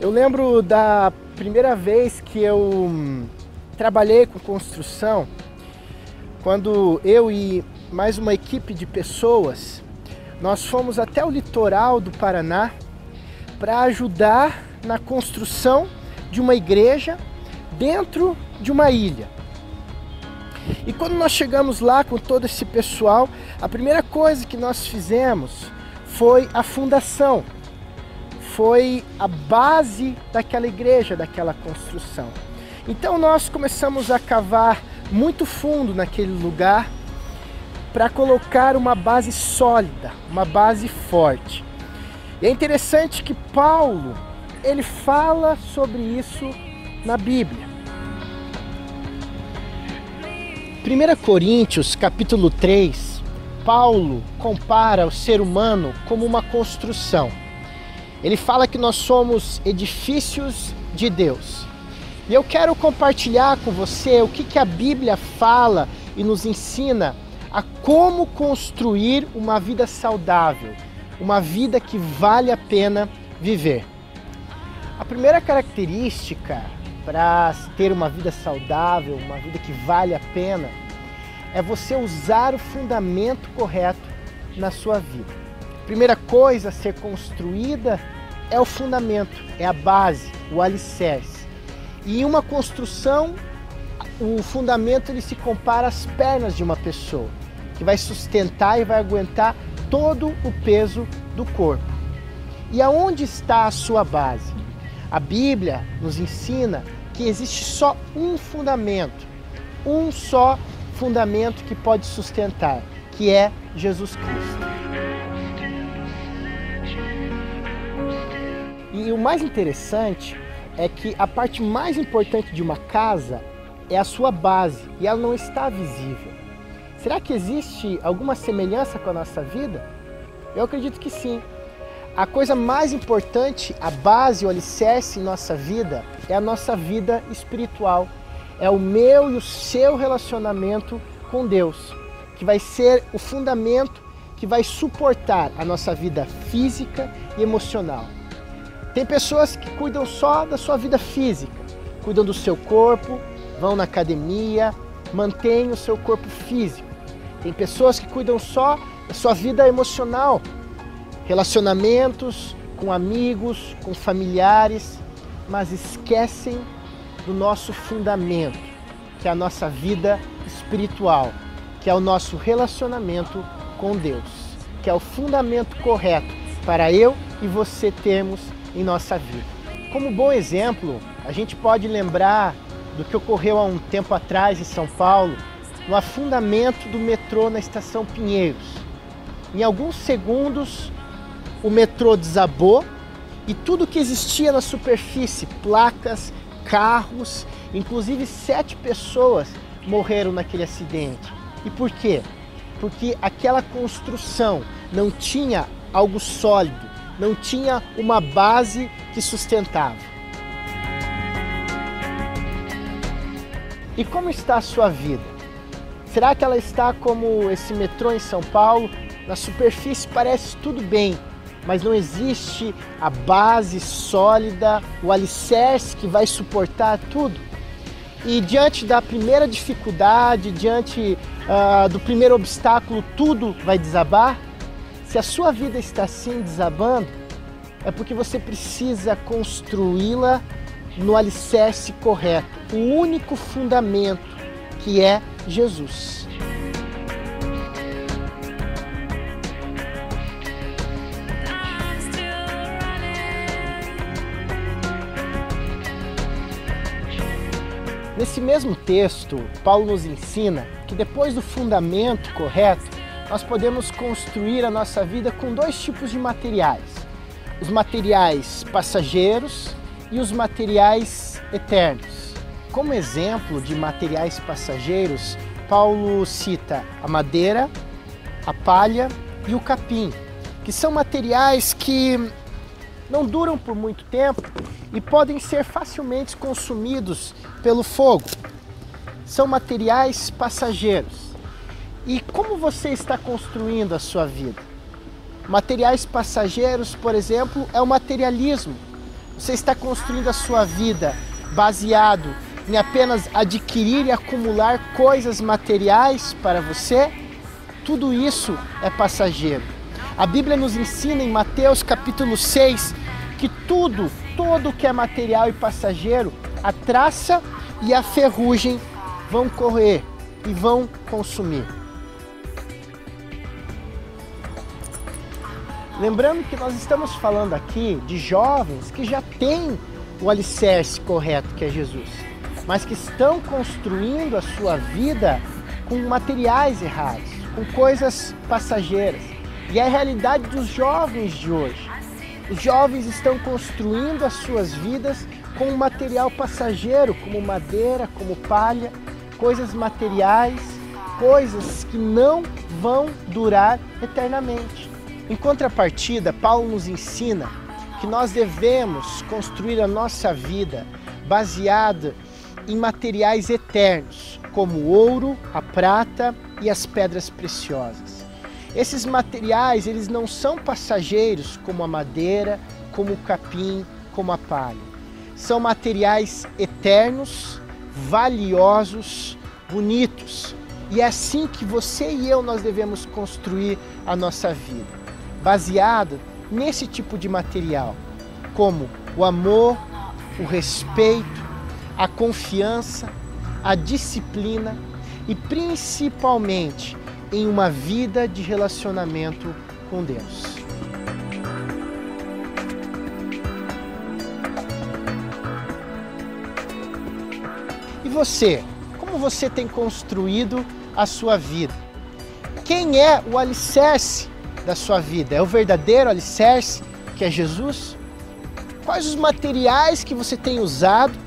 Eu lembro da primeira vez que eu trabalhei com construção, quando eu e mais uma equipe de pessoas, nós fomos até o litoral do Paraná para ajudar na construção de uma igreja dentro de uma ilha. E quando nós chegamos lá com todo esse pessoal, a primeira coisa que nós fizemos foi a fundação. Foi a base daquela igreja, daquela construção. Então nós começamos a cavar muito fundo naquele lugar para colocar uma base sólida, uma base forte. E é interessante que Paulo, ele fala sobre isso na Bíblia. 1 Coríntios capítulo 3, Paulo compara o ser humano como uma construção. Ele fala que nós somos edifícios de Deus. E eu quero compartilhar com você o que a Bíblia fala e nos ensina a como construir uma vida saudável, uma vida que vale a pena viver. A primeira característica para ter uma vida saudável, uma vida que vale a pena, é você usar o fundamento correto na sua vida. Primeira coisa a ser construída é o fundamento, é a base, o alicerce. E em uma construção, o fundamento ele se compara às pernas de uma pessoa, que vai sustentar e vai aguentar todo o peso do corpo. E aonde está a sua base? A Bíblia nos ensina que existe só um fundamento, um só fundamento que pode sustentar, que é Jesus Cristo. E o mais interessante é que a parte mais importante de uma casa é a sua base e ela não está visível. Será que existe alguma semelhança com a nossa vida? Eu acredito que sim. A coisa mais importante, a base, o alicerce em nossa vida é a nossa vida espiritual. É o meu e o seu relacionamento com Deus, que vai ser o fundamento que vai suportar a nossa vida física e emocional. Tem pessoas que cuidam só da sua vida física, cuidam do seu corpo, vão na academia, mantêm o seu corpo físico. Tem pessoas que cuidam só da sua vida emocional, relacionamentos com amigos, com familiares, mas esquecem do nosso fundamento, que é a nossa vida espiritual, que é o nosso relacionamento com Deus, que é o fundamento correto para eu e você termos em nossa vida. Como bom exemplo, a gente pode lembrar do que ocorreu há um tempo atrás em São Paulo, no afundamento do metrô na estação Pinheiros. Em alguns segundos, o metrô desabou e tudo que existia na superfície, placas, carros, inclusive 7 pessoas morreram naquele acidente. E por quê? Porque aquela construção não tinha algo sólido, não tinha uma base que sustentava. E como está a sua vida? Será que ela está como esse metrô em São Paulo? Na superfície parece tudo bem, mas não existe a base sólida, o alicerce que vai suportar tudo. E diante da primeira dificuldade, diante do primeiro obstáculo, tudo vai desabar? Se a sua vida está assim desabando, é porque você precisa construí-la no alicerce correto, o único fundamento que é Jesus. Nesse mesmo texto, Paulo nos ensina que depois do fundamento correto, nós podemos construir a nossa vida com 2 tipos de materiais. Os materiais passageiros e os materiais eternos. Como exemplo de materiais passageiros, Paulo cita a madeira, a palha e o capim, que são materiais que não duram por muito tempo e podem ser facilmente consumidos pelo fogo. São materiais passageiros. E como você está construindo a sua vida? Materiais passageiros, por exemplo, é o materialismo. Você está construindo a sua vida baseado em apenas adquirir e acumular coisas materiais para você? Tudo isso é passageiro. A Bíblia nos ensina em Mateus capítulo 6 que tudo que é material e passageiro, a traça e a ferrugem vão correr e vão consumir. Lembrando que nós estamos falando aqui de jovens que já têm o alicerce correto, que é Jesus, mas que estão construindo a sua vida com materiais errados, com coisas passageiras. E é a realidade dos jovens de hoje. Os jovens estão construindo as suas vidas com um material passageiro, como madeira, como palha, coisas materiais, coisas que não vão durar eternamente. Em contrapartida, Paulo nos ensina que nós devemos construir a nossa vida baseada em materiais eternos, como o ouro, a prata e as pedras preciosas. Esses materiais, eles não são passageiros como a madeira, como o capim, como a palha. São materiais eternos, valiosos, bonitos. E é assim que você e eu nós devemos construir a nossa vida, baseado nesse tipo de material, como o amor, o respeito, a confiança, a disciplina e principalmente em uma vida de relacionamento com Deus. E você? Como você tem construído a sua vida? Quem é o alicerce da sua vida? É o verdadeiro alicerce, que é Jesus? Quais os materiais que você tem usado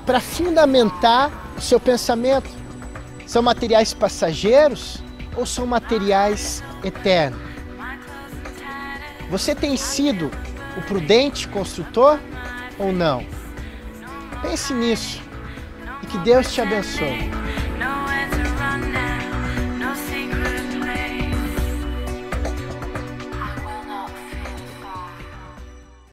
para fundamentar o seu pensamento? São materiais passageiros ou são materiais eternos? Você tem sido o prudente construtor ou não? Pense nisso e que Deus te abençoe.